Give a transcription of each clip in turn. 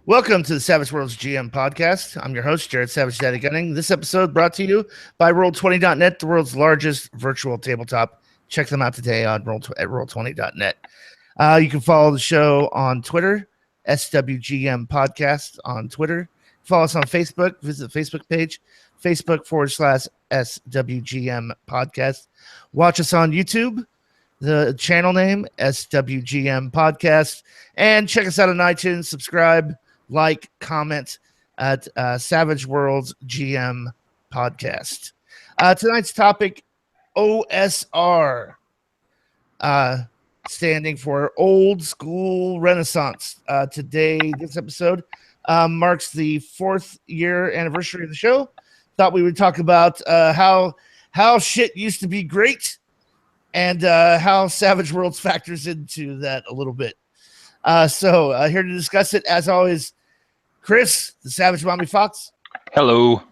Welcome to the Savage Worlds GM podcast. I'm your host, Jared Savage Daddy Gunning. This episode brought to you by Roll20.net, the world's largest virtual tabletop. Check them out today on Roll20.net. You can follow the show on Twitter, SWGM Podcast on Twitter. Follow us on Facebook. Visit the Facebook page, Facebook.com/SWGM Podcast. Watch us on YouTube. The channel name, SWGM Podcast. And check us out on iTunes. Subscribe, like, comment at Savage Worlds GM Podcast. Tonight's topic, OSR, standing for Old School Renaissance. This episode marks the 4th year anniversary of the show. Thought we would talk about how shit used to be great, and how Savage Worlds factors into that a little bit. So here to discuss it, as always, Chris, the Savage Mommy Fox. Hello.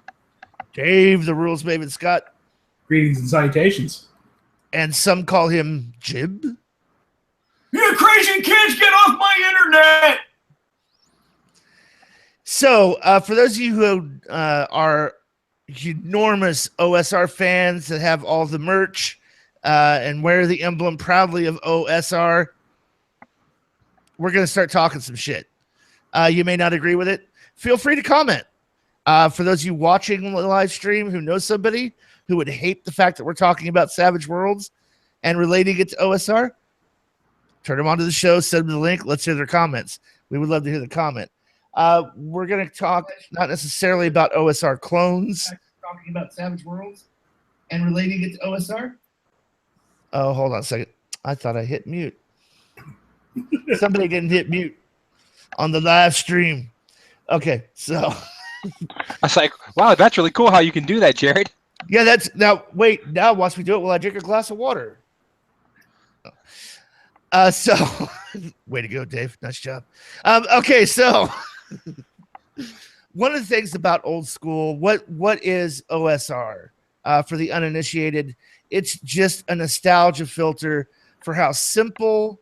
Dave, the Rules Maven Scott. Greetings and salutations. And some call him Jib. You crazy kids, get off my internet! So for those of you who are enormous OSR fans that have all the merch, and wear the emblem proudly of OSR, we're going to start talking some shit. You may not agree with it. Feel free to comment. For those of you watching the live stream who know somebody who would hate the fact that we're talking about Savage Worlds and relating it to OSR, turn them onto the show, send them the link. Let's hear their comments. We would love to hear the comment. We're going to talk not necessarily about OSR clones. Talking about Savage Worlds and relating it to OSR. Oh, hold on a second. I thought I hit mute. Somebody didn't hit mute on the live stream. Okay, so. I was like, wow, that's really cool how you can do that, Jared. Yeah, now watch me do it while I drink a glass of water. So, way to go, Dave. Nice job. Okay, so one of the things about old school, what is OSR? For the uninitiated, it's just a nostalgia filter for how simple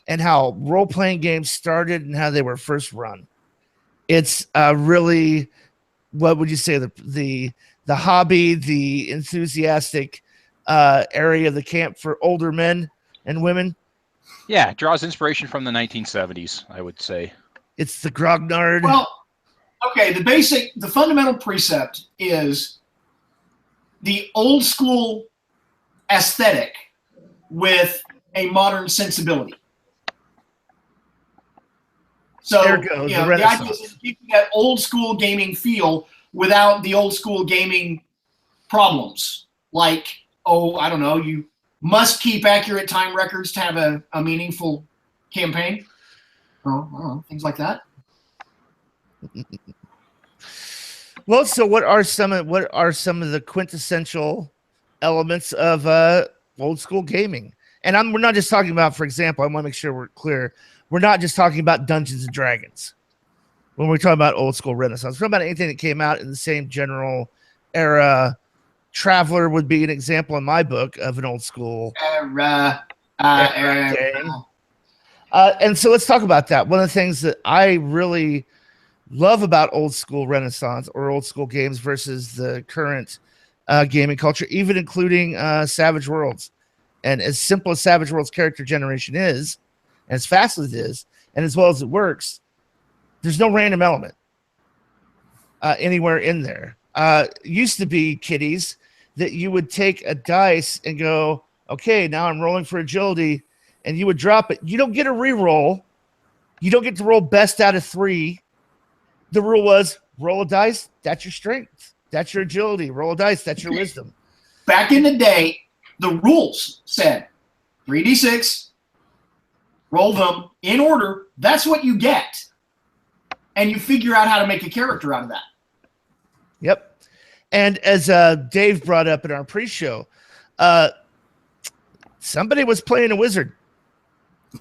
and how role-playing games started and how they were first run. It's really, what would you say, the hobby, the enthusiastic area of the camp for older men and women. Yeah, it draws inspiration from the 1970s, I would say. It's the grognard. Well, okay, the fundamental precept is the old school aesthetic with a modern sensibility. So there goes, the idea is keeping that old school gaming feel without the old school gaming problems. Like, I don't know, you must keep accurate time records to have a meaningful campaign. I don't know, things like that. Well, so what are some of the quintessential elements of old school gaming? And we're not just talking about, for example, I want to make sure we're clear. We're not just talking about Dungeons and Dragons when we're talking about old school Renaissance. We're talking about anything that came out in the same general era. Traveler would be an example in my book of an old school era game. And so let's talk about that. One of the things that I really love about old school Renaissance or old school games versus the current gaming culture, even including Savage Worlds. And as simple as Savage Worlds character generation is, and as fast as it is, and as well as it works, there's no random element anywhere in there. Used to be, kiddies, that you would take a dice and go, okay, now I'm rolling for agility, and you would drop it. You don't get a reroll. You don't get to roll best out of 3. The rule was roll a dice, that's your strength. That's your agility. Roll a dice, that's your wisdom. Back in the day, the rules said 3d6, roll them in order. That's what you get. And you figure out how to make a character out of that. Yep. And as Dave brought up in our pre-show, somebody was playing a wizard.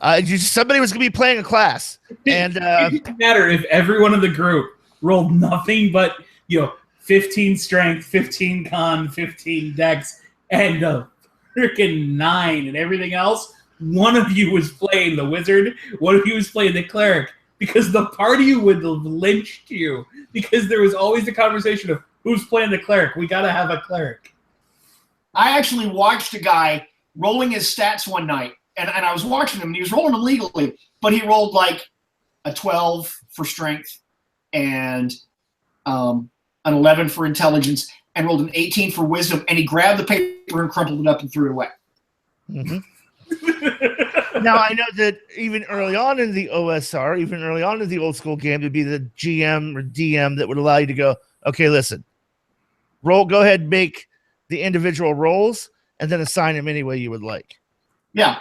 Somebody was going to be playing a class. And it didn't matter if everyone in the group rolled nothing but 15 strength, 15 con, 15 dex, and a freaking 9 and everything else. One of you was playing the wizard, one of you was playing the cleric. because the party would have lynched you because there was always the conversation of who's playing the cleric. We got to have a cleric. I actually watched a guy rolling his stats one night, and I was watching him, and he was rolling them legally, but he rolled like a 12 for strength and an 11 for intelligence and rolled an 18 for wisdom, and he grabbed the paper and crumpled it up and threw it away. Mm-hmm. Now, I know that even early on in the OSR, even early on in the old school game, there'd be the GM or DM that would allow you to go, okay, listen, go ahead and make the individual rolls and then assign them any way you would like. Yeah.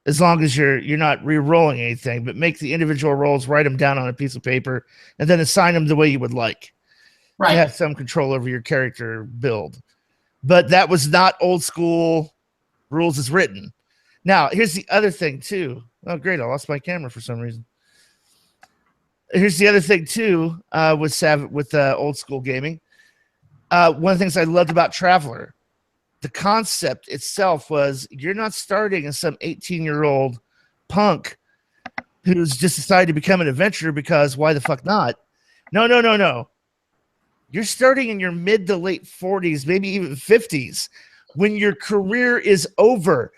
As long as you're not re-rolling anything, but make the individual rolls, write them down on a piece of paper, and then assign them the way you would like. Right. You have some control over your character build. But that was not old school rules as written. Now, here's the other thing, too. Oh, great. I lost my camera for some reason. Here's the other thing, too, with old school gaming. One of the things I loved about Traveler, the concept itself was you're not starting as some 18-year-old punk who's just decided to become an adventurer because why the fuck not? No. You're starting in your mid to late 40s, maybe even 50s, when your career is over.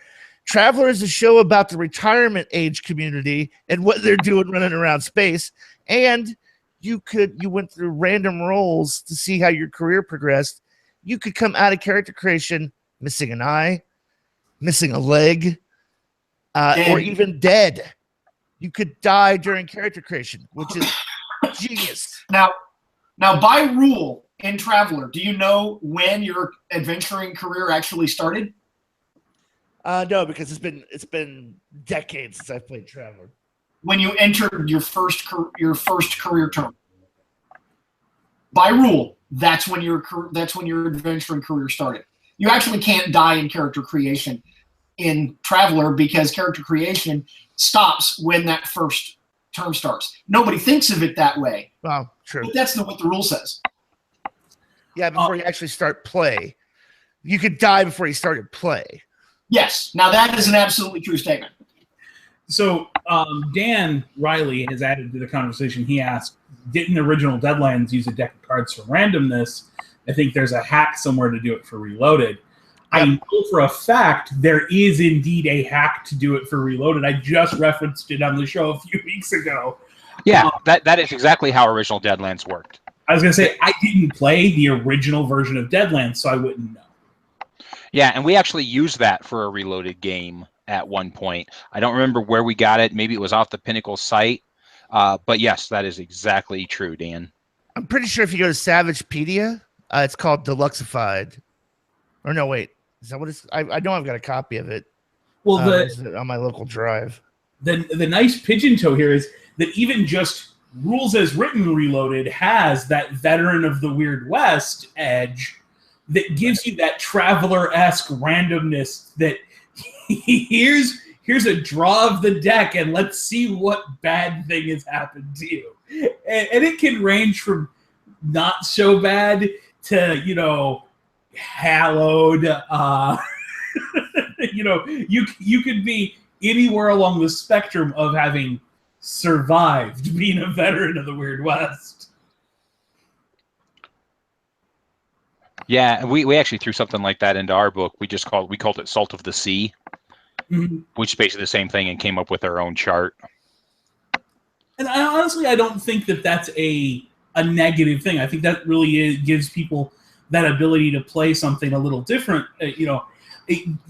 Traveler is a show about the retirement age community and what they're doing running around space. And you went through random rolls to see how your career progressed. You could come out of character creation missing an eye, missing a leg, or even dead. You could die during character creation, which is genius. Now, by rule in Traveler, do you know when your adventuring career actually started? No, because it's been decades since I've played Traveler. When you entered your first career term. By rule, that's when your adventuring career started. You actually can't die in character creation in Traveler because character creation stops when that first term starts. Nobody thinks of it that way. Well, true. But that's what the rule says. Yeah, before you actually start play. You could die before you started play. Yes. Now, that is an absolutely true statement. So Dan Riley has added to the conversation. He asked, didn't original Deadlands use a deck of cards for randomness? I think there's a hack somewhere to do it for Reloaded. Yep. I know for a fact there is indeed a hack to do it for Reloaded. I just referenced it on the show a few weeks ago. Yeah, that is exactly how original Deadlands worked. I was going to say, I didn't play the original version of Deadlands, so I wouldn't know. Yeah, and we actually used that for a Reloaded game at one point. I don't remember where we got it. Maybe it was off the Pinnacle site. But yes, that is exactly true, Dan. I'm pretty sure if you go to Savagepedia, it's called Deluxeified. Or no, wait. Is that what it's? I know I've got a copy of it. Well, on my local drive. The nice pigeon toe here is that even just rules as written Reloaded has that veteran of the Weird West edge that gives you that Traveler-esque randomness that here's a draw of the deck and let's see what bad thing has happened to you. And it can range from not so bad to, hallowed. You could be anywhere along the spectrum of having survived being a veteran of the Weird West. Yeah, we actually threw something like that into our book. We called it Salt of the Sea, which is basically the same thing, and came up with our own chart. And I don't think that that's a negative thing. I think that really gives people that ability to play something a little different.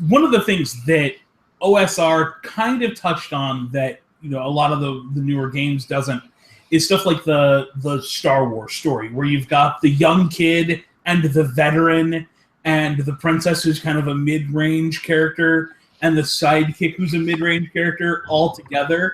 One of the things that OSR kind of touched on that a lot of the newer games doesn't is stuff like the Star Wars story, where you've got the young kid and the veteran and the princess who's kind of a mid-range character and the sidekick who's a mid-range character all together.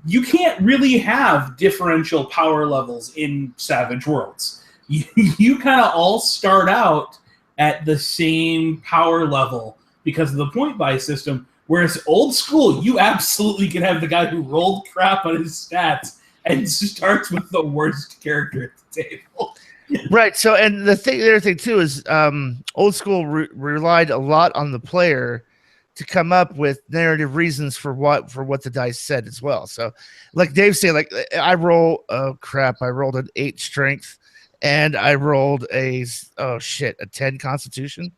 You can't really have differential power levels in Savage Worlds. You kind of all start out at the same power level because of the point buy system, whereas old school, you absolutely can have the guy who rolled crap on his stats and starts with the worst character at the table. Right. So, and the other thing too is old school relied a lot on the player to come up with narrative reasons for what the dice said as well. So, like Dave said, like I rolled an 8 strength, and I rolled a 10 constitution.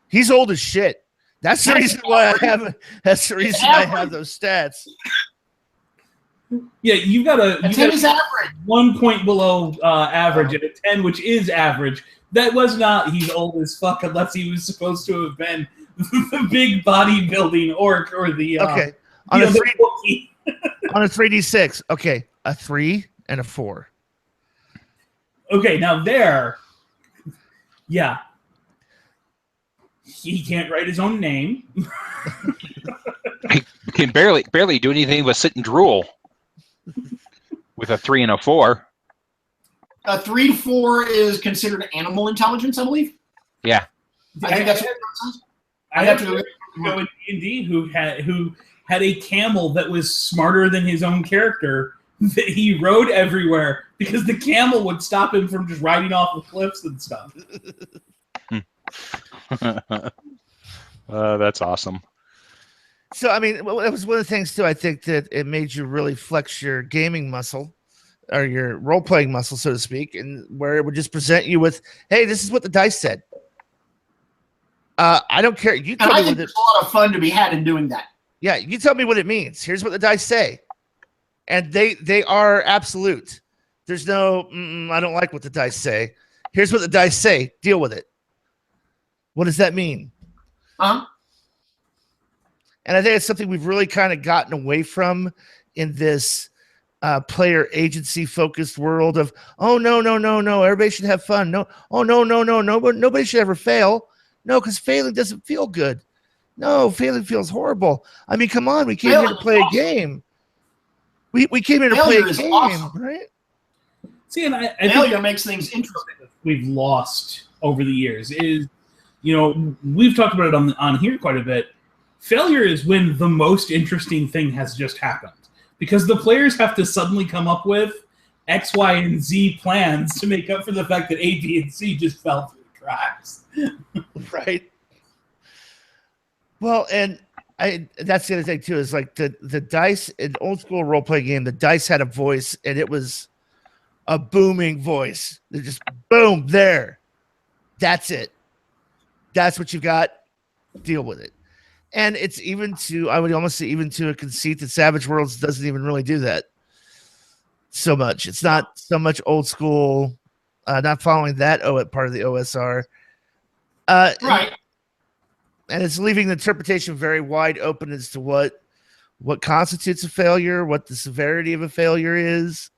He's old as shit. That's the reason why I have. That's the reason I have those stats. Yeah, you got a 10 is average. 1 point below average, and a 10, which is average. That was not. He's old as fuck, unless he was supposed to have been the big bodybuilding orc or the okay on a 3d6. Okay, a 3 and a 4. Okay, now there, yeah, he can't write his own name. He can barely do anything but sit and drool with a 3 and a 4. A 3 to 4 is considered animal intelligence, I believe. Yeah, I think that's what it says. I have to go with D&D who had a camel that was smarter than his own character that he rode everywhere because the camel would stop him from just riding off the cliffs and stuff. That's awesome. So, I mean, that was one of the things, too, I think that it made you really flex your gaming muscle or your role-playing muscle, so to speak, and where it would just present you with, hey, this is what the dice said. I don't care. You tell and I me think there's a lot of fun to be had in doing that. Yeah, you tell me what it means. Here's what the dice say. And they are absolute. There's no, I don't like what the dice say. Here's what the dice say. Deal with it. What does that mean? Huh? And I think it's something we've really kind of gotten away from in this player agency focused world of, oh, no, everybody should have fun. No, oh, no, nobody should ever fail. No, because failing doesn't feel good. No, failing feels horrible. I mean, come on, we came here to play a game. We came here to play a game, awesome. Right? See, and I failure makes things interesting. We've lost over the years is, we've talked about it on here quite a bit. Failure is when the most interesting thing has just happened because the players have to suddenly come up with X, Y, and Z plans to make up for the fact that A, B, and C just fell through the cracks. Right. Well, and that's the other thing too, is like the dice in old school role playing game, the dice had a voice and it was a booming voice. They're just boom there. That's it. That's what you got. Deal with it. And it's even to, I would almost say even to a conceit that Savage Worlds doesn't even really do that so much. It's not so much old school, not following that part of the OSR. Right. And it's leaving the interpretation very wide open as to what constitutes a failure, what the severity of a failure is.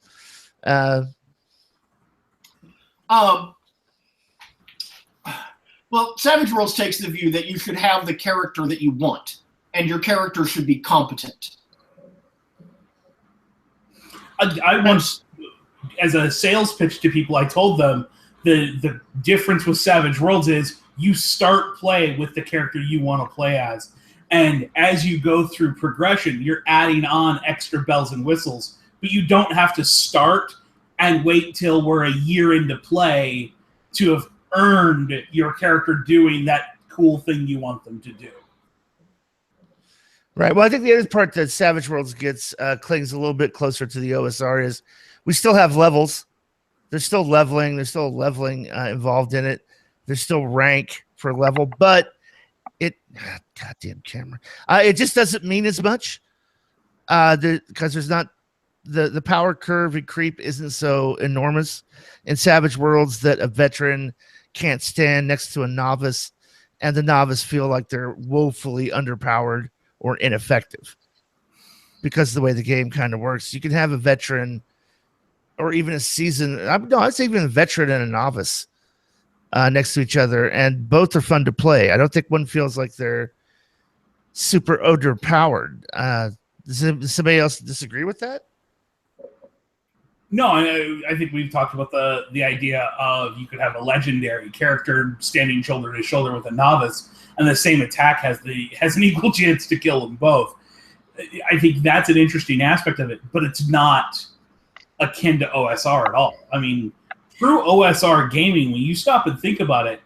Well, Savage Worlds takes the view that you should have the character that you want, and your character should be competent. I once, as a sales pitch to people, I told them the difference with Savage Worlds is you start play with the character you want to play as. And as you go through progression, you're adding on extra bells and whistles. But you don't have to start and wait till we're a year into play to have earned your character doing that cool thing you want them to do. Right. Well, I think the other part that Savage Worlds gets clings a little bit closer to the OSR is we still have levels. There's still leveling. There's still leveling involved in it. There's still rank for level, but goddamn camera. It just doesn't mean as much because there's not the power curve and creep isn't so enormous in Savage Worlds that a veteran can't stand next to a novice and the novice feel like they're woefully underpowered or ineffective because of the way the game kind of works. You can have a veteran or even a seasoned, I'd say even a veteran and a novice next to each other, and both are fun to play. I don't think one feels like they're super overpowered. Does somebody else disagree with that? No, I think we've talked about the idea of you could have a legendary character standing shoulder to shoulder with a novice, and the same attack has an equal chance to kill them both. I think that's an interesting aspect of it, but it's not akin to OSR at all. I mean, through OSR gaming, when you stop and think about it,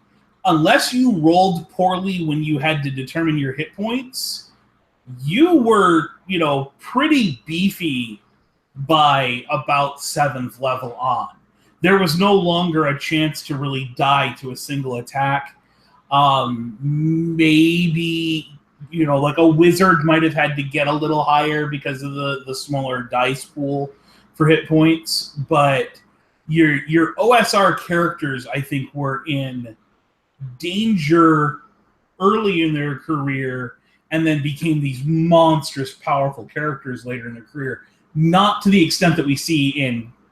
unless you rolled poorly when you had to determine your hit points, you were, pretty beefy by about 7th level on. There was no longer a chance to really die to a single attack. Maybe, like a wizard might have had to get a little higher because of the smaller dice pool for hit points, but your OSR characters, I think, were in danger early in their career and then became these monstrous, powerful characters later in their career. Not to the extent that we see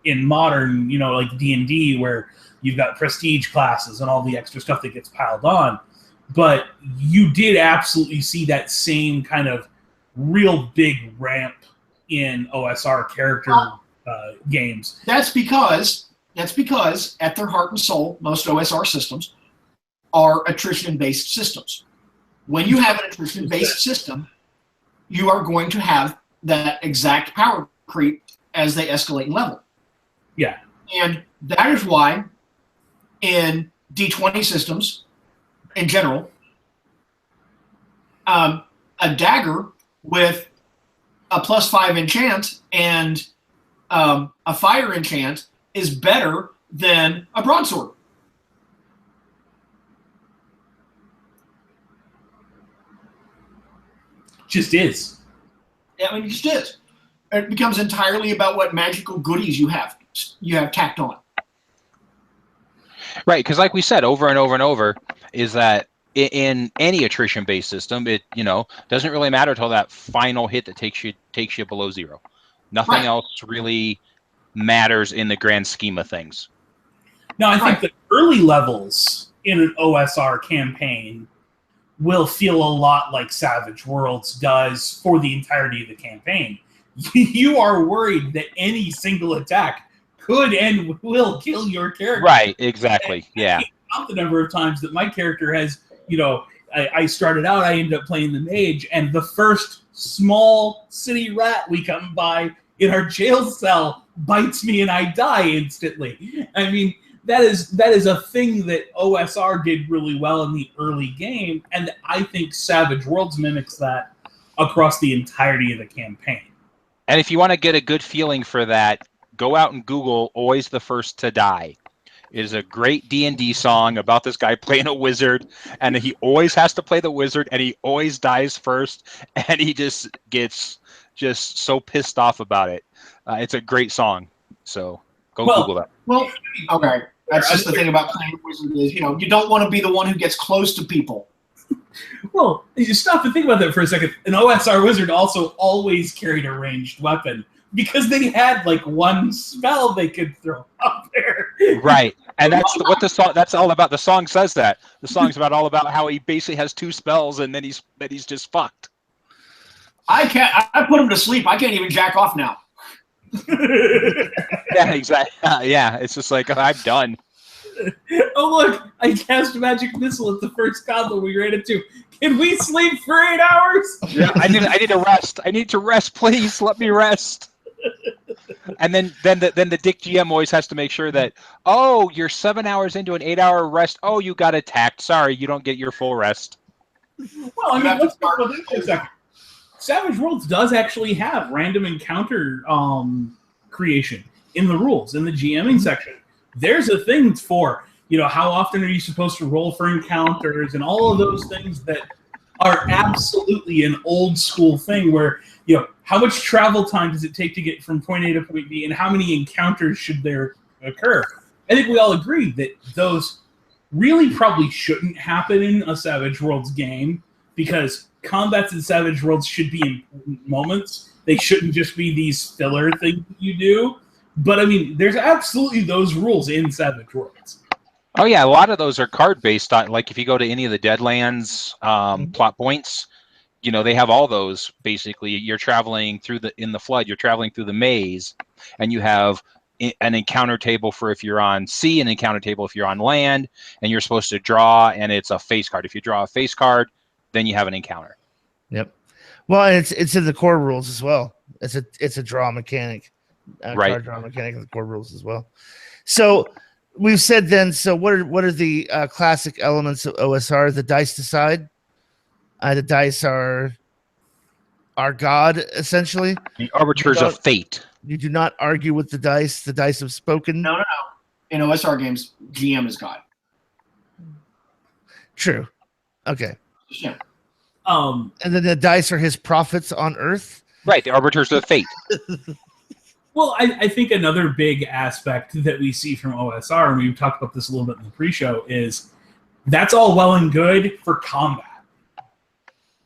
in modern, like D&D, where you've got prestige classes and all the extra stuff that gets piled on. But you did absolutely see that same kind of real big ramp in OSR character games. That's because at their heart and soul, most OSR systems are attrition-based systems. When you have an attrition-based system, you are going to have that exact power creep as they escalate in level. Yeah. And that is why in D20 systems, in general, a dagger with a +5 enchant and a fire enchant is better than a broadsword. Just is. Yeah, I mean, it just is. It becomes entirely about what magical goodies you have tacked on. Right, because like we said over and over and over, is that in any attrition-based system, it doesn't really matter until that final hit that takes you below 0. Nothing else really matters in the grand scheme of things. Now, I think the early levels in an OSR campaign will feel a lot like Savage Worlds does for the entirety of the campaign. You are worried that any single attack could and will kill your character. Right, exactly, yeah. I can't count the number of times that my character has, I started out, I ended up playing the mage, and the first small city rat we come by in our jail cell bites me and I die instantly. I mean, that is a thing that OSR did really well in the early game, and I think Savage Worlds mimics that across the entirety of the campaign. And if you want to get a good feeling for that, go out and Google "Always the First to Die." It is a great D&D song about this guy playing a wizard, and he always has to play the wizard, and he always dies first, and he just gets so pissed off about it. It's a great song, so Google that. Well, okay. That's just the thing about playing a wizard is, you don't want to be the one who gets close to people. Well, you stop and think about that for a second. An OSR wizard also always carried a ranged weapon because they had like one spell they could throw up there. Right, and that's what the song. That's all about. The song says that. The song's all about how he basically has 2 spells and then he's just fucked. I put him to sleep. I can't even jack off now. Yeah, exactly. Yeah, it's just like I'm done. Oh look, I cast a magic missile at the first goblin we ran into. Can we sleep for 8 hours? Yeah, I need to rest. I need to rest, please. Let me rest. And then the Dick GM always has to make sure that, oh, you're 7 hours into an 8-hour rest. Oh, you got attacked. Sorry, you don't get your full rest. Well, I mean, let's talk about this for a second. Savage Worlds does actually have random encounter creation in the rules, in the GMing section. There's a thing for, how often are you supposed to roll for encounters and all of those things that are absolutely an old school thing where, how much travel time does it take to get from point A to point B and how many encounters should there occur? I think we all agree that those really probably shouldn't happen in a Savage Worlds game because combats in Savage Worlds should be important moments. They shouldn't just be these filler things that you do. But I mean, there's absolutely those rules in Savage Worlds. Oh yeah, a lot of those are card-based. Like if you go to any of the Deadlands plot points, they have all those. Basically, you're traveling in the flood. You're traveling through the maze, and you have an encounter table for if you're on sea, an encounter table if you're on land, and you're supposed to draw, and it's a face card. If you draw a face card, then you have an encounter. Yep. Well, it's in the core rules as well. It's a draw mechanic. Right. Card draw mechanic in the core rules as well. So we've said then. So what are the classic elements of OSR? The dice decide. The dice are God, essentially. The arbiters of fate. You do not argue with the dice. The dice have spoken. No. In OSR games, GM is God. True. Okay. Yeah. And then the dice are his prophets on Earth. Right, the arbiters of fate. Well, I think another big aspect that we see from OSR, and we've talked about this a little bit in the pre-show, is that's all well and good for combat.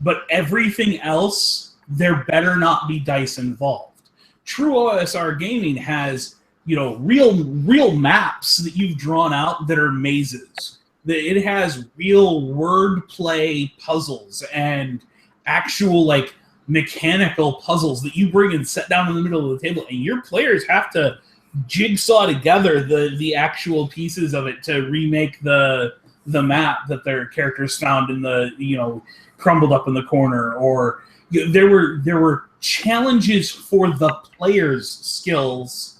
But everything else, there better not be dice involved. True OSR gaming has, real maps that you've drawn out that are mazes. It has real wordplay puzzles and actual, mechanical puzzles that you bring and set down in the middle of the table, and your players have to jigsaw together the actual pieces of it to remake the map that their characters found in the crumbled up in the corner. Or there were challenges for the players' skills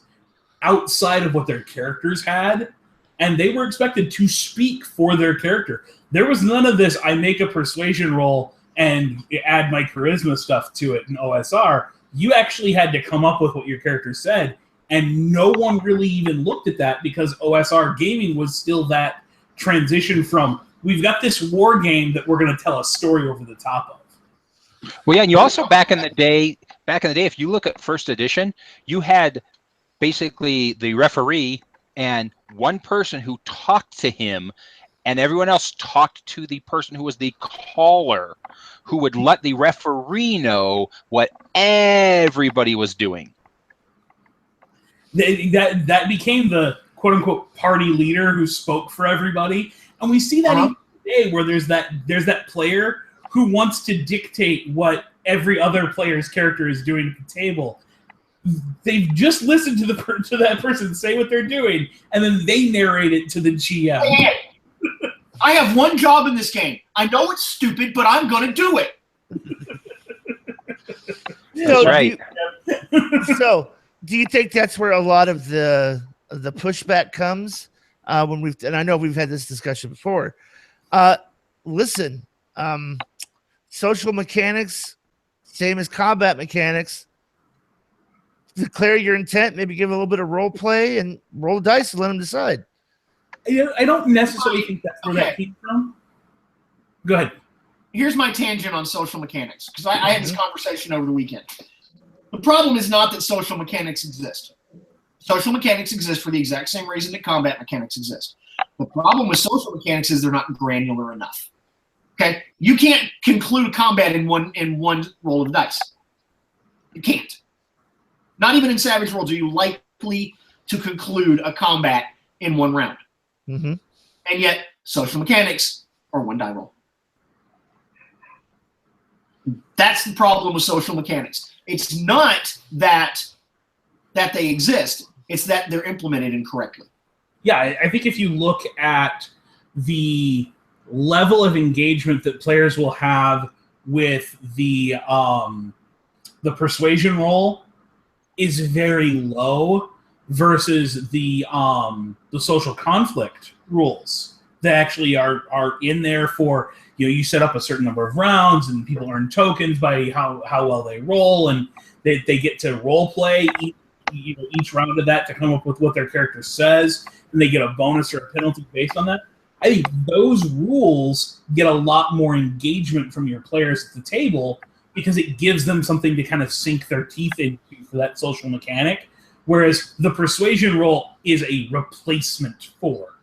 outside of what their characters had, and they were expected to speak for their character. There was none of this, I make a persuasion roll and add my charisma stuff to it in OSR. You actually had to come up with what your character said, and no one really even looked at that because OSR gaming was still that transition from, we've got this war game that we're going to tell a story over the top of. Well, yeah, and you also back in the day, if you look at first edition, you had basically the referee and one person who talked to him, and everyone else talked to the person who was the caller, who would let the referee know what everybody was doing. That became the quote-unquote party leader who spoke for everybody. And we see that even today, where there's that player who wants to dictate what every other player's character is doing at the table. They've just listened to that person say what they're doing, and then they narrate it to the GM. I have one job in this game. I know it's stupid, but I'm going to do it. That's right. So, do you think that's where a lot of the pushback comes? And I know we've had this discussion before. Listen, social mechanics, same as combat mechanics. Declare your intent, maybe give a little bit of role play, and roll the dice and let them decide. I don't necessarily think that's where that came from. Go ahead. Here's my tangent on social mechanics, because I had this conversation over the weekend. The problem is not that social mechanics exist. Social mechanics exist for the exact same reason that combat mechanics exist. The problem with social mechanics is they're not granular enough. Okay? You can't conclude combat in one roll of dice. You can't. Not even in Savage Worlds are you likely to conclude a combat in one round. Mm-hmm. And yet, social mechanics are one die roll. That's the problem with social mechanics. It's not that they exist. It's that they're implemented incorrectly. Yeah, I think if you look at the level of engagement that players will have with the persuasion roll is very low versus the social conflict rules that actually are in there for, you set up a certain number of rounds and people earn tokens by how well they roll, and they get to role play each round of that to come up with what their character says, and they get a bonus or a penalty based on that. I think those rules get a lot more engagement from your players at the table because it gives them something to kind of sink their teeth into for that social mechanic, whereas the persuasion roll is a replacement for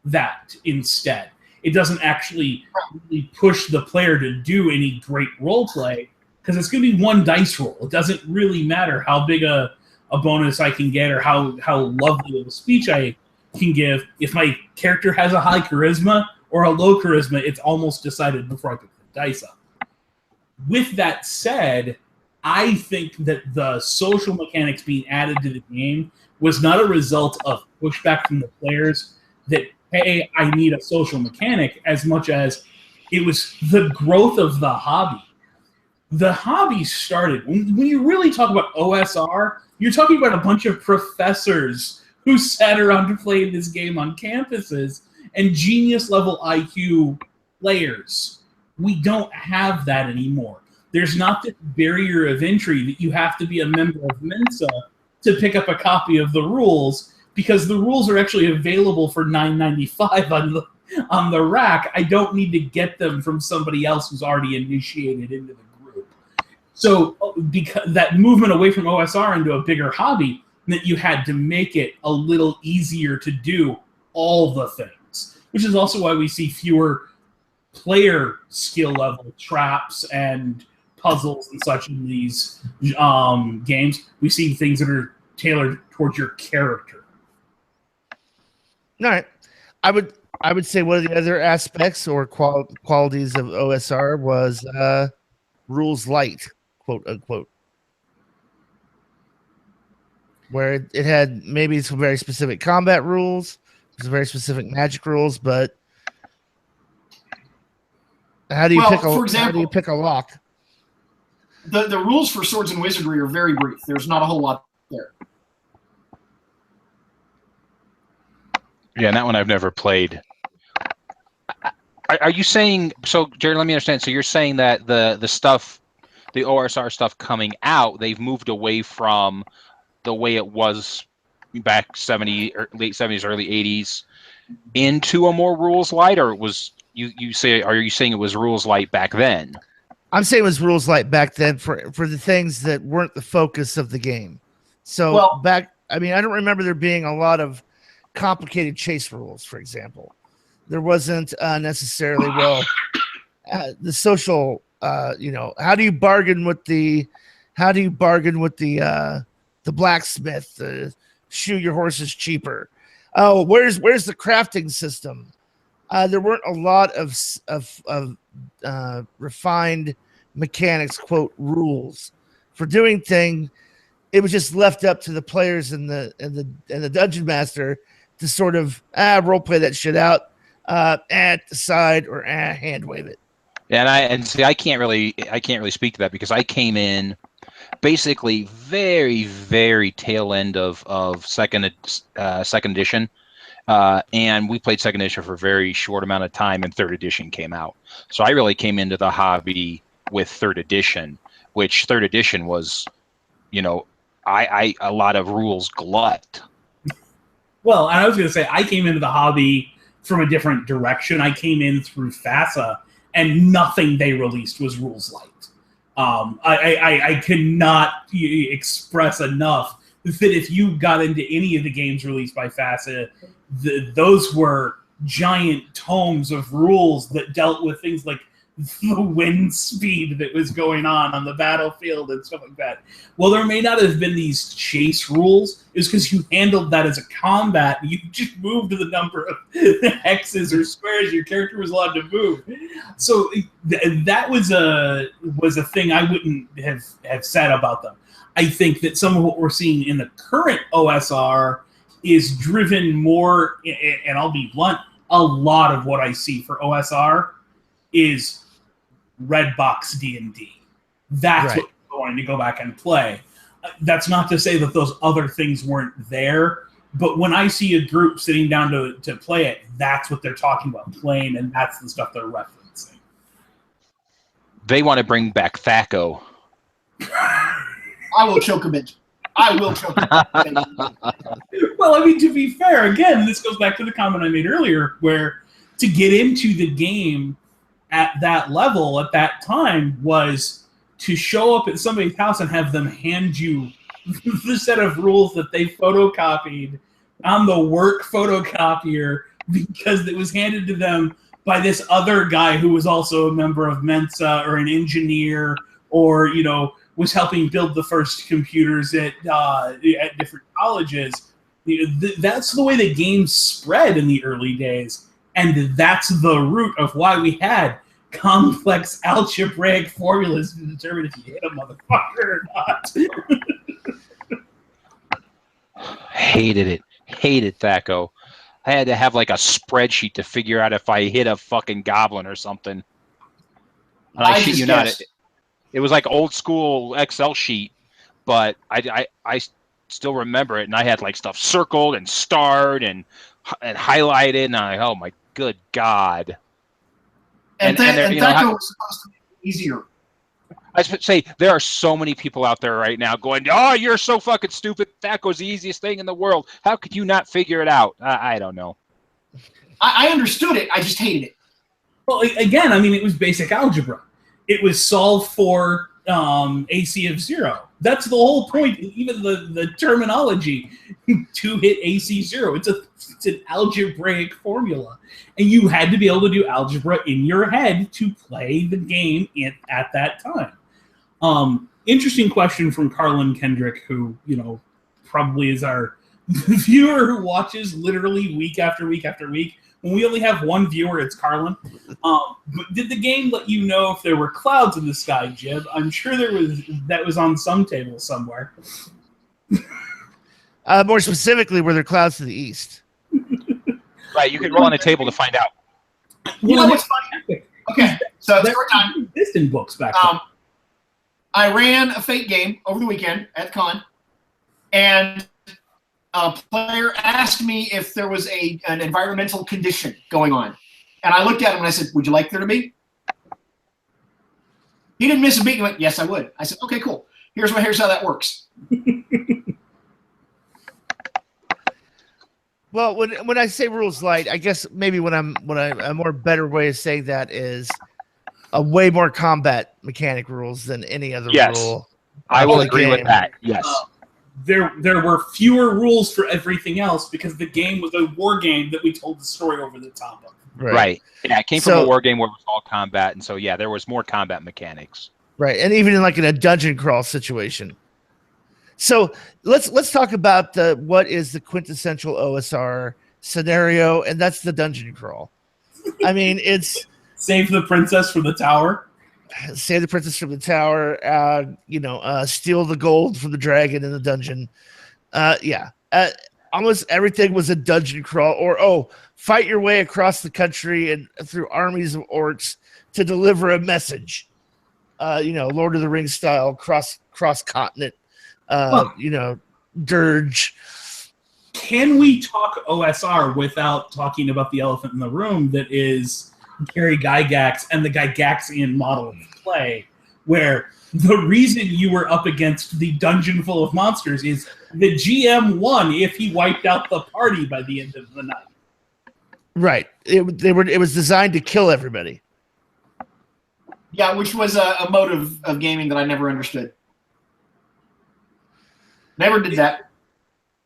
that instead. It doesn't actually really push the player to do any great role play because it's going to be one dice roll. It doesn't really matter how big a bonus I can get or how lovely of a speech I can give. If my character has a high charisma or a low charisma, it's almost decided before I put the dice up. With that said, I think that the social mechanics being added to the game was not a result of pushback from the players that, hey, I need a social mechanic, as much as it was the growth of the hobby. The hobby started, when you really talk about OSR, you're talking about a bunch of professors who sat around to play this game on campuses and genius level IQ players. We don't have that anymore. There's not this barrier of entry that you have to be a member of Mensa to pick up a copy of the rules, because the rules are actually available for $9.95 on the rack. I don't need to get them from somebody else who's already initiated into the group. So because that movement away from OSR into a bigger hobby meant you had to make it a little easier to do all the things, which is also why we see fewer player skill level traps and puzzles and such in these games. We see things that are tailored towards your character. All right. I would say one of the other aspects or qualities of OSR was rules light, quote unquote, where it had maybe some very specific combat rules, some very specific magic rules, but how do you pick a lock? The rules for Swords and Wizardry are very brief. There's not a whole lot there. Yeah, and that one I've never played. Are you saying, so Jared, let me understand. So you're saying that the stuff, the OSR stuff coming out, they've moved away from the way it was back late 70s, early 80s into a more rules light, or was are you saying it was rules light back then? I'm saying it was rules light back then for the things that weren't the focus of the game. So I don't remember there being a lot of complicated chase rules, for example. There wasn't necessarily the social how do you bargain with the blacksmith to shoe your horses cheaper? Oh, where's the crafting system? There weren't a lot of refined mechanics, quote, rules for doing things. It was just left up to the players and the dungeon master to sort of role play that shit out at the side or hand wave it. And see, I can't really speak to that because I came in basically very, very tail end of second edition, and we played second edition for a very short amount of time, and third edition came out. So I really came into the hobby with third edition, which third edition was, a lot of rules glut. Well, and I was going to say, I came into the hobby from a different direction. I came in through FASA, and nothing they released was rules light. I cannot express enough that if you got into any of the games released by FASA, those were giant tomes of rules that dealt with things like the wind speed that was going on the battlefield and stuff like that. Well, there may not have been these chase rules. It was because you handled that as a combat. You just moved the number of hexes or squares your character was allowed to move. So that was a thing I wouldn't have said about them. I think that some of what we're seeing in the current OSR is driven more, and I'll be blunt, a lot of what I see for OSR is red box D&D. That's right. What we're going to go back and play. That's not to say that those other things weren't there, but when I see a group sitting down to play it, that's what they're talking about playing, and that's the stuff they're referencing. They want to bring back THAC0. I will choke a bitch. I will choke a bitch. Well, I mean, to be fair, again, this goes back to the comment I made earlier, where to get into the game at that level, at that time, was to show up at somebody's house and have them hand you the set of rules that they photocopied on the work photocopier because it was handed to them by this other guy who was also a member of Mensa or an engineer or, was helping build the first computers at different colleges. That's the way the game spread in the early days. And that's the root of why we had complex algebraic formulas to determine if you hit a motherfucker or not. Hated it. Hated THAC0. I had to have like a spreadsheet to figure out if I hit a fucking goblin or something. And I shit you not. It was like old school Excel sheet, but I still remember it, and I had like stuff circled and starred and highlighted, and I'm like, oh my good God. And Thaco was supposed to be easier. I should say there are so many people out there right now going, "Oh, you're so fucking stupid. Thaco's the easiest thing in the world. How could you not figure it out?" I don't know. I understood it. I just hated it. Well, again, I mean, it was basic algebra. It was solve for AC of 0. That's the whole point. Even the terminology to hit AC 0. It's an algebraic formula, and you had to be able to do algebra in your head to play the game at that time. Interesting question from Carlin Kendrick, who probably is our viewer who watches literally week after week after week. When we only have one viewer, it's Carlin. But did the game let you know if there were clouds in the sky, Jib? I'm sure that was on some table somewhere. More specifically, were there clouds to the east? Right, you could roll on a table to find out. You know what's funny? Okay, so it's our time. In books back then. I ran a Fate game over the weekend at the con, and a player asked me if there was an environmental condition going on. And I looked at him and I said, would you like there to be? He didn't miss a beat. He went, yes, I would. I said, okay, cool. Here's how that works. Well, when I say rules light, I guess maybe a more better way of saying that is a way more combat mechanic rules than any other rule. I will agree with that. Yes. There were fewer rules for everything else because the game was a war game that we told the story over the top of. Right. Yeah, it came from a war game where it was all combat, and so there was more combat mechanics. Right, and even in a dungeon crawl situation. So let's talk about what is the quintessential OSR scenario, and that's the dungeon crawl. I mean, it's save the princess from the tower. Save the princess from the tower. Steal the gold from the dragon in the dungeon. Almost everything was a dungeon crawl, or fight your way across the country and through armies of orcs to deliver a message. Lord of the Rings style, cross continent. dirge. Can we talk OSR without talking about the elephant in the room that is Gary Gygax and the Gygaxian model of play, where the reason you were up against the dungeon full of monsters is the GM won if he wiped out the party by the end of the night. Right. It was designed to kill everybody. Yeah, which was a mode of gaming that I never understood. Never did that.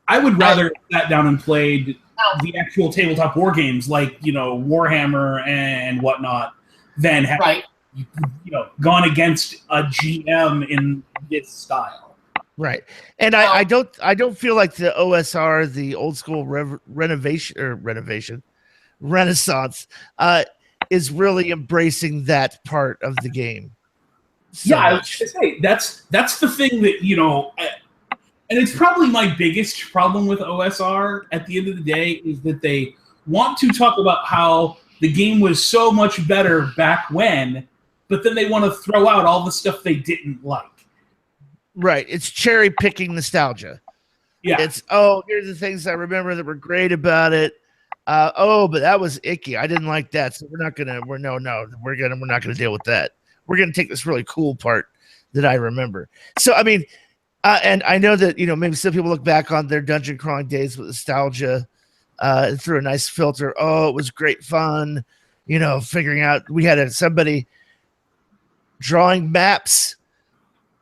I would rather sat down and played the actual tabletop war games like, Warhammer and whatnot than have gone against a GM in this style. Right. And I don't feel like the OSR, the old school Renaissance, is really embracing that part of the game. I was just gonna say that's the thing that and it's probably my biggest problem with OSR at the end of the day is that they want to talk about how the game was so much better back when, but then they want to throw out all the stuff they didn't like. Right. It's cherry picking nostalgia. Yeah. It's, here's the things I remember that were great about it. But that was icky. I didn't like that. So we're not gonna deal with that. We're gonna take this really cool part that I remember. So I mean, and I know that maybe some people look back on their dungeon crawling days with nostalgia through a nice filter. Oh, it was great fun. Figuring out we had somebody drawing maps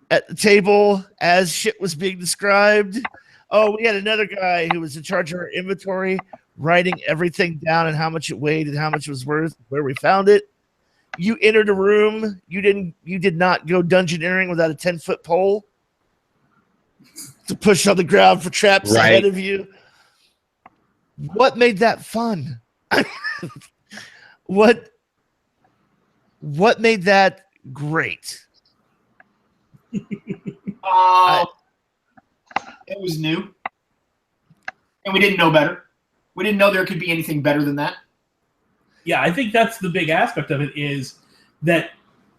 at the table as shit was being described. Oh, we had another guy who was in charge of our inventory, writing everything down and how much it weighed and how much it was worth, where we found it. You entered a room. You did not go dungeon entering without a 10-foot pole to push on the ground for traps ahead of you. What made that fun? What made that great? It was new, and we didn't know better. We didn't know there could be anything better than that. Yeah, I think that's the big aspect of it, is that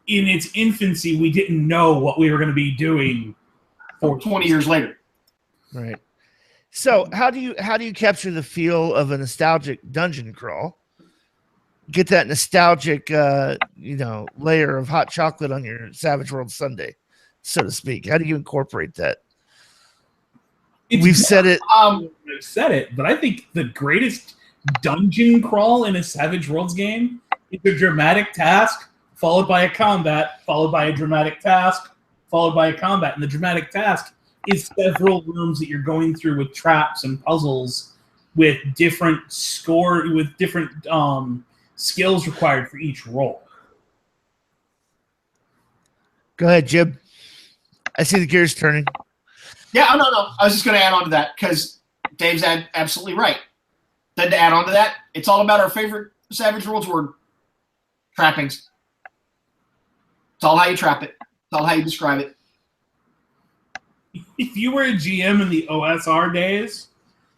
in its infancy, we didn't know what we were going to be doing for 20 years later. Right. So how do you capture the feel of a nostalgic dungeon crawl? Get that nostalgic, layer of hot chocolate on your Savage World Sundae, so to speak. How do you incorporate that? We've said it. I've said it, but I think the greatest dungeon crawl in a Savage Worlds game is a dramatic task followed by a combat, followed by a dramatic task, followed by a combat. And the dramatic task is several rooms that you're going through with traps and puzzles with different skills required for each role. Go ahead, Jib. I see the gears turning. Yeah, no. I was just going to add on to that because Dave's absolutely right. Then to add on to that, it's all about our favorite Savage Worlds word, trappings. It's all how you trap it. It's all how you describe it. If you were a GM in the OSR days,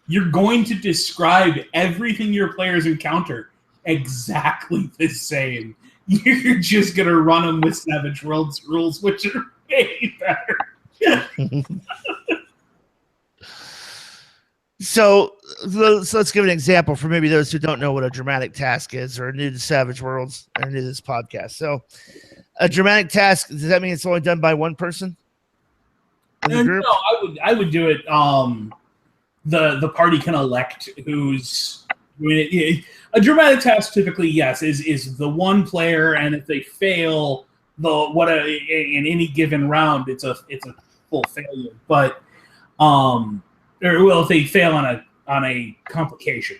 you're going to describe everything your players encounter exactly the same. You're just going to run them with Savage Worlds rules, which are way better. So let's give an example for maybe those who don't know what a dramatic task is or are new to Savage Worlds or new to this podcast. So a dramatic task, does that mean it's only done by one person in the group? No, I would do it. The party can elect who's doing it. A dramatic task typically, yes, is the one player, and if they fail in any given round, it's a full failure. But if they fail on a complication.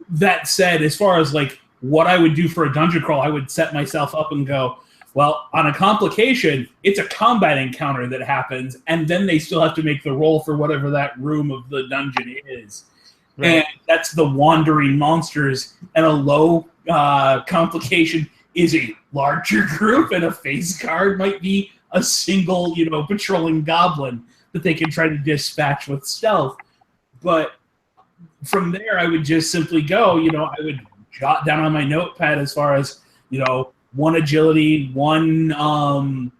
That said, as far as like what I would do for a dungeon crawl, I would set myself up and go, well, on a complication, it's a combat encounter that happens, and then they still have to make the roll for whatever that room of the dungeon is. Right. And that's the wandering monsters, and a low complication is a larger group, and a face card might be a single, patrolling goblin that they can try to dispatch with stealth. But from there, I would just simply go, I would jot down on my notepad as far as, one agility, one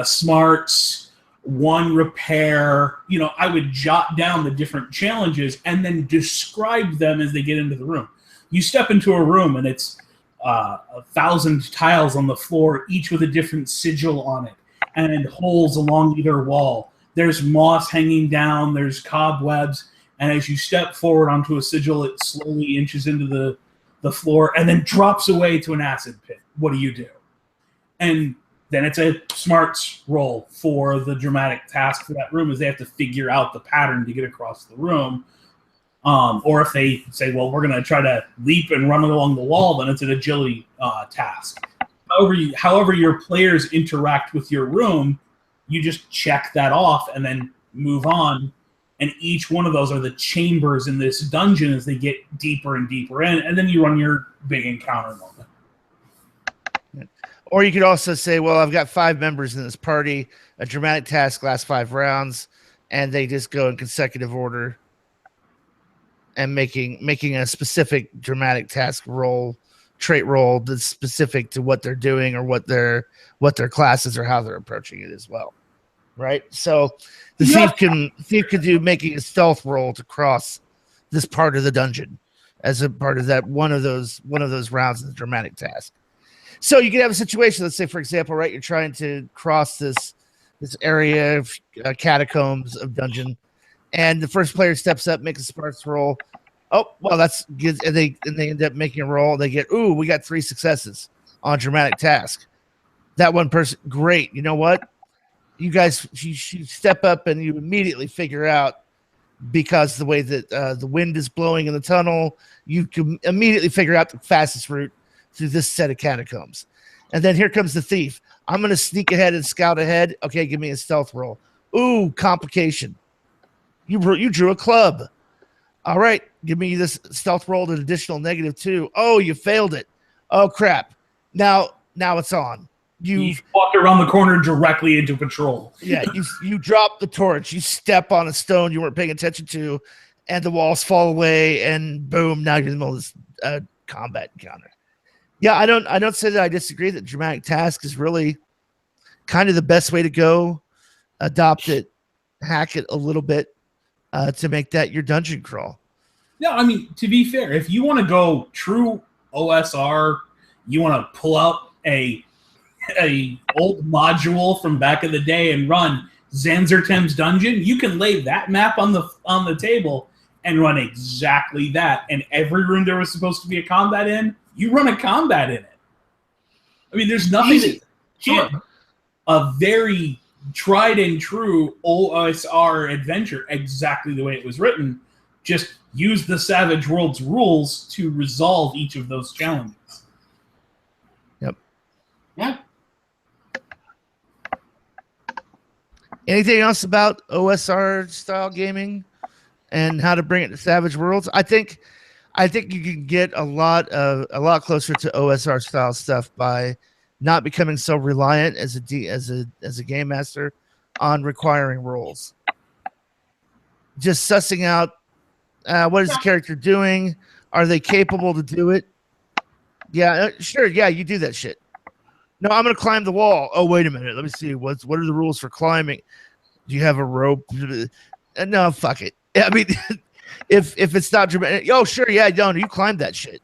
smarts, one repair. I would jot down the different challenges and then describe them as they get into the room. You step into a room and it's 1,000 tiles on the floor, each with a different sigil on it, and holes along either wall. There's moss hanging down, there's cobwebs, and as you step forward onto a sigil, it slowly inches into the floor and then drops away to an acid pit. What do you do? And then it's a smarts roll for the dramatic task for that room, is they have to figure out the pattern to get across the room. Or if they say, well, we're going to try to leap and run along the wall, then it's an agility task. However your players interact with your room, you just check that off and then move on. And each one of those are the chambers in this dungeon as they get deeper and deeper in. And then you run your big encounter moment. Or you could also say, well, I've got 5 members in this party. A dramatic task lasts 5 rounds, and they just go in consecutive order and making a specific dramatic task trait roll that's specific to what they're doing or what their class is or how they're approaching it as well. Right? So the thief can do making a stealth roll to cross this part of the dungeon as a part of that one of those rounds in the dramatic task. So you can have a situation, let's say, for example, right, you're trying to cross this area of catacombs of dungeon, and the first player steps up, makes a smarts roll. Oh, well, that's good. And they end up making a roll. They get, we got 3 successes on dramatic task. That one person, great. You know what? You guys, you step up and you immediately figure out, because the way that the wind is blowing in the tunnel, you can immediately figure out the fastest route through this set of catacombs. And then here comes the thief. I'm going to sneak ahead and scout ahead. Okay, give me a stealth roll. Ooh, complication. You drew a club. All right, give me this stealth roll, an additional -2. Oh, you failed it. Oh, crap. Now it's on. You walked around the corner directly into patrol. Yeah, you drop the torch. You step on a stone you weren't paying attention to, and the walls fall away, and boom, now you're in the middle of this combat encounter. Yeah, I don't say that I disagree that dramatic task is really kind of the best way to go adopt it, hack it a little bit to make that your dungeon crawl. No, I mean, to be fair, if you want to go true OSR, you want to pull out a old module from back in the day and run Zanzertem's Dungeon, you can lay that map on the table and run exactly that. And every room there was supposed to be a combat in, you run a combat in it. I mean, there's nothing that can't. A very tried and true OSR adventure, exactly the way it was written. Just use the Savage Worlds rules to resolve each of those challenges. Yep. Yeah. Anything else about OSR style gaming and how to bring it to Savage Worlds? I think you can get a lot closer to OSR style stuff by not becoming so reliant as a game master on requiring rules. Just sussing out what is the character doing? Are they capable to do it? Yeah, sure. Yeah, you do that shit. No, I'm going to climb the wall. Oh, wait a minute. Let me see. What are the rules for climbing? Do you have a rope? No, fuck it. I mean, if it's not dramatic, oh, sure. Yeah, you climb that shit.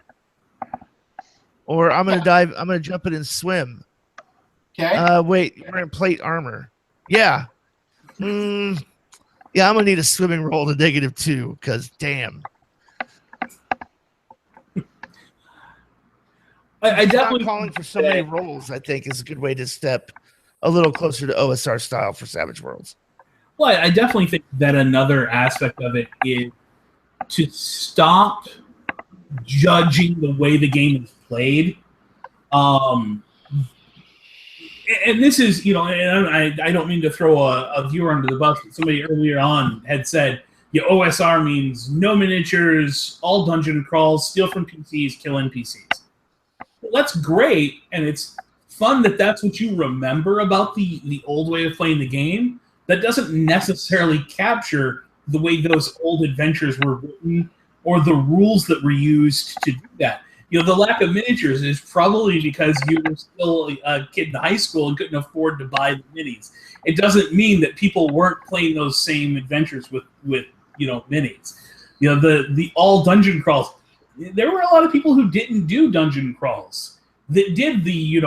Or I'm going to dive. I'm going to jump in and swim. Okay. Wait, you're wearing plate armor. Yeah. Yeah, I'm going to need a swimming roll to -2 because damn. I definitely calling for so many rolls, I think, is a good way to step a little closer to OSR style for Savage Worlds. Well, I definitely think that another aspect of it is to stop judging the way the game is played. And this is, and I don't mean to throw a viewer under the bus, but somebody earlier on had said, OSR means no miniatures, all dungeon crawls, steal from PCs, kill NPCs. Well, that's great, and it's fun that that's what you remember about the old way of playing the game. That doesn't necessarily capture the way those old adventures were written or the rules that were used to do that. The lack of miniatures is probably because you were still a kid in high school and couldn't afford to buy the minis. It doesn't mean that people weren't playing those same adventures with minis. The all dungeon crawls. There were a lot of people who didn't do dungeon crawls that did the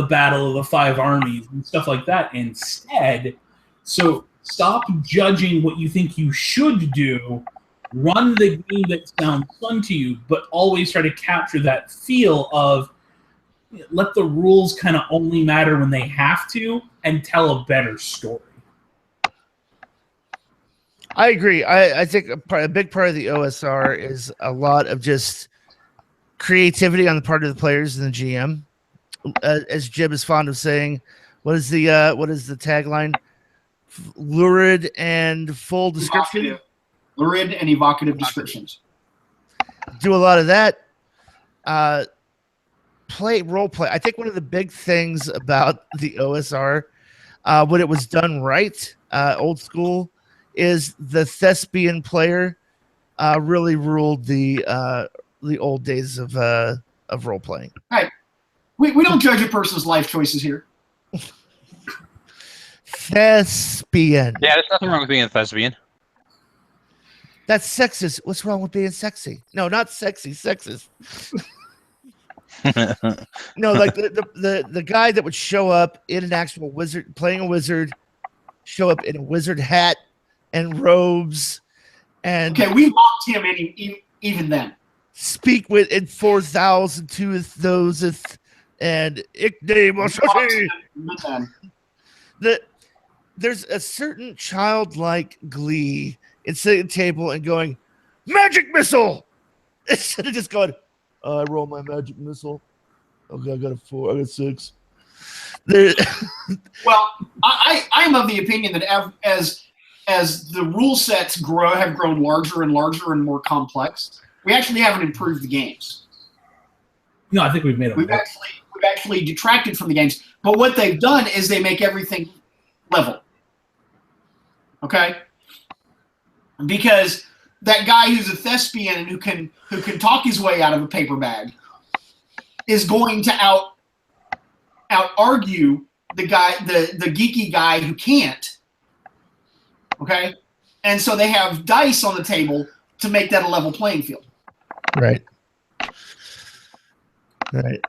battle of the 5 armies and stuff like that instead. So stop judging what you think you should do. Run the game that sounds fun to you, but always try to capture that feel of let the rules kind of only matter when they have to and tell a better story. I agree. I think a big part of the OSR is a lot of just creativity on the part of the players and the GM. As Jib is fond of saying, what is the tagline? Lurid and full description. Lurid and evocative descriptions. Do a lot of that. Role play. I think one of the big things about the OSR, when it was done right, old school, is the thespian player really ruled the old days of role playing. Right. We don't judge a person's life choices here. Thespian. Yeah, there's nothing wrong with being a thespian. That's sexist. What's wrong with being sexy? No, not sexy. Sexist. No, like the guy that would show up in an actual wizard, playing a wizard, show up in a wizard hat and robes, and we mocked him even then. Speak with in 4,000 thoseth and there's a certain childlike glee in sitting at the table and going, magic missile, instead of just going, I roll my magic missile. Okay, I got a 4, I got 6. Well, I'm of the opinion that as the rule sets have grown larger and larger and more complex, we actually haven't improved the games. No, I think we've made We've actually detracted from the games. But what they've done is they make everything level. Okay? Because that guy who's a thespian and who can talk his way out of a paper bag is going to out argue the guy, the geeky guy who can't. Okay, and so they have dice on the table to make that a level playing field. Right. Right.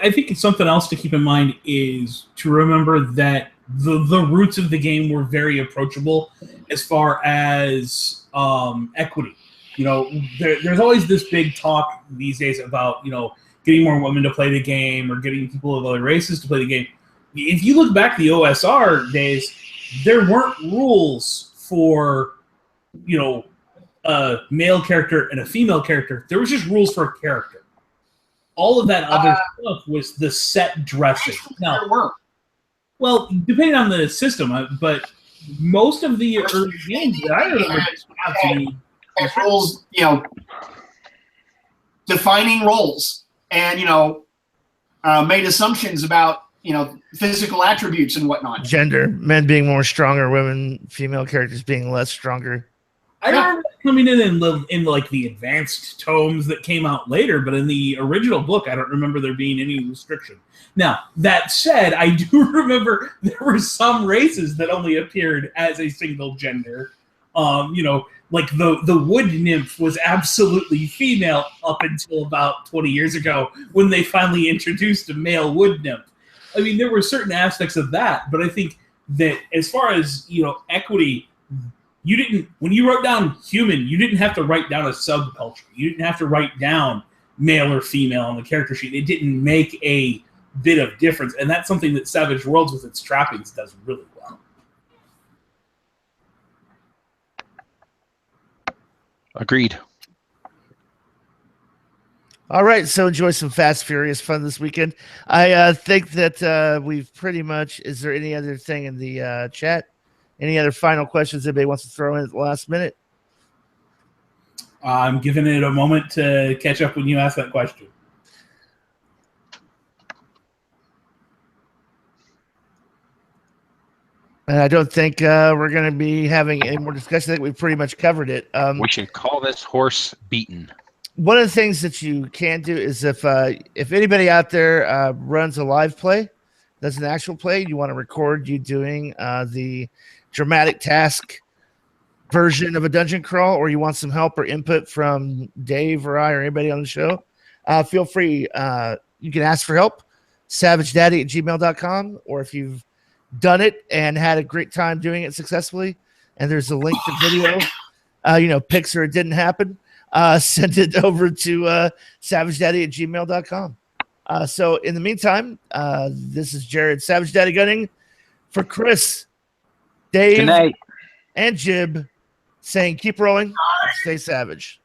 I think it's something else to keep in mind is to remember that the roots of the game were very approachable as far as equity. You know, there's always this big talk these days about, you know, getting more women to play the game or getting people of other races to play the game. If you look back the OSR days, there weren't rules for, you know, a male character and a female character. There was just rules for a character. All of that other stuff was the set dressing. Now, There were. well, depending on the system, but most of the early games that I remember have to And roles, you know, defining roles, and, you know, made assumptions about, you know, physical attributes and whatnot. Gender, men being more stronger, women, female characters being less stronger. I remember coming in like the advanced tomes that came out later, but in the original book, I don't remember there being any restriction. Now, that said, I do remember there were some races that only appeared as a single gender. You know, like the wood nymph was absolutely female up until about 20 years ago when they finally introduced a male wood nymph. I mean, there were certain aspects of that, but I think that as far as, you know, equity, you didn't, when you wrote down human, you didn't have to write down a subculture. You didn't have to write down male or female on the character sheet. It didn't make a bit of difference. And that's something that Savage Worlds with its trappings does really well. Agreed. All right, so enjoy some Fast Furious fun this weekend. I think that we've pretty much. Is there any other thing in the chat? Any other final questions anybody wants to throw in at the last minute? I'm giving it a moment to catch up when you ask that question. And I don't think we're going to be having any more discussion. I think we've pretty much covered it. We should call this horse beaten. One of the things that you can do is if anybody out there runs a live play, does an actual play, you want to record you doing the dramatic task version of a dungeon crawl, or you want some help or input from Dave or I or anybody on the show, feel free. You can ask for help, savagedaddy@gmail.com, or if you've done it and had a great time doing it successfully, and there's a link to video, you know, pics or it didn't happen, send it over to savagedaddy@gmail.com. So in the meantime, this is Jared, Savage Daddy Gunning, for Chris, Dave, Good night. and Jib, saying keep rolling, stay savage.